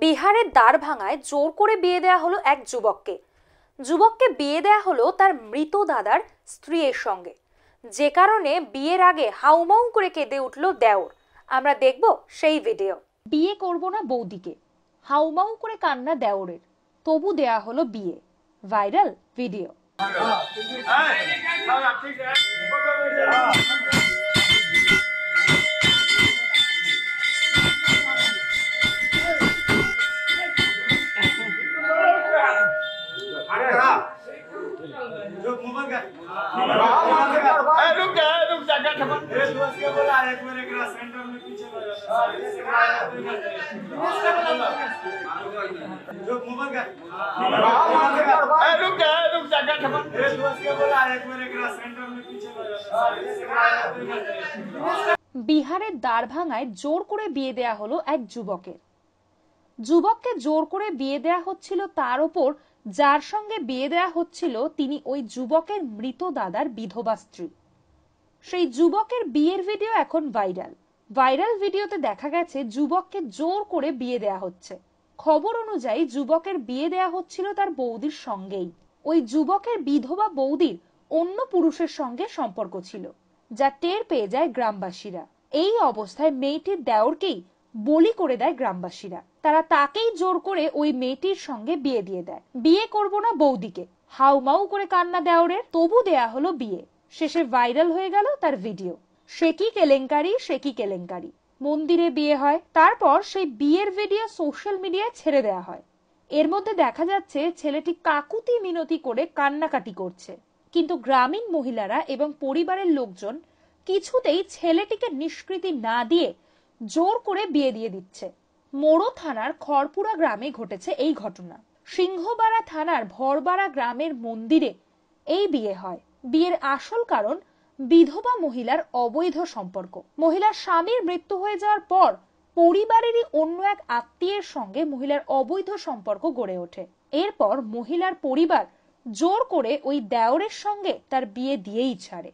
বিহারের দারভাঙায় জোর করে বিয়ে দেয়া হলো এক যুবককে বিয়ে দেয়া হলো তার মৃত দাদার স্ত্রীর সঙ্গে, যে কারণে বিয়ের আগে হাউমাউ করে কেঁদে উঠল দেওর। আমরা দেখব সেই ভিডিও। বিয়ে করব না বৌদিকে, হাউমাউ করে কান্না দেওরের, তবু দেয়া হলো বিয়ে। Viral video. বিহারের দারভাঙায় জোর করে বিয়ে দেয়া হলো এক যুবককে জোর করে বিয়ে দেয়া হচ্ছিল তার উপর যার সঙ্গে বিয়ে দেয়া হচ্ছিল তিনি ওই যুবকের মৃত দাদার বিধবা স্ত্রী। সেই যুবকের বিয়ের ভিডিও এখন ভাইরাল ভিডিওতে দেখা গেছে যুবককে জোর করে বিয়ে দেয়া হচ্ছে। খবর অনুযায়ী যুবকের বিয়ে দেয়া হচ্ছিল তার বৌদির সঙ্গেই। ওই যুবকের বিধবা বৌদির অন্য পুরুষের সঙ্গে সম্পর্ক ছিল, যা টের পেয়ে যায় গ্রামবাসীরা। এই অবস্থায় মেয়েটির দেওরকেই বলি করে দেয় গ্রামবাসীরা। তারা তাকেই জোর করে ওই মেয়েটির সঙ্গে বিয়ে দিয়ে দেয়। বিয়ে করব না বৌদিকে, হাউমাউ করে কান্না দেওরের, তবু দেয়া হলো বিয়ে। শেষে ভাইরাল হয়ে গেল তার ভিডিও। সে কি কেলেঙ্কারি। মন্দিরে বিয়ে হয়, তারপর সেই বিয়ের ভিডিও সোশ্যাল মিডিয়ায় ছেড়ে দেয়া হয়। এর মধ্যে দেখা যাচ্ছে ছেলেটি কাকুতি মিনতি করে কান্নাকাটি করছে, কিন্তু গ্রামীণ মহিলারা এবং পরিবারের লোকজন কিছুতেই ছেলেটিকে নিষ্কৃতি না দিয়ে জোর করে বিয়ে দিয়ে দিচ্ছে। মোড়ো থানার খড়পুরা গ্রামে ঘটেছে এই ঘটনা। সিংহবাড়া থানার ভরবাড়া গ্রামের মন্দিরে এই বিয়ে হয়। বিয়ের আসল কারণ বিধবা মহিলার অবৈধ সম্পর্ক। মহিলার স্বামীর মৃত্যু হয়ে যাওয়ার পর পরিবারেরই অন্য এক আত্মীয়ের সঙ্গে মহিলার অবৈধ সম্পর্ক গড়ে ওঠে। এরপর মহিলার পরিবার জোর করে ওই দেওরের সঙ্গে তার বিয়ে দিয়েই ছাড়ে।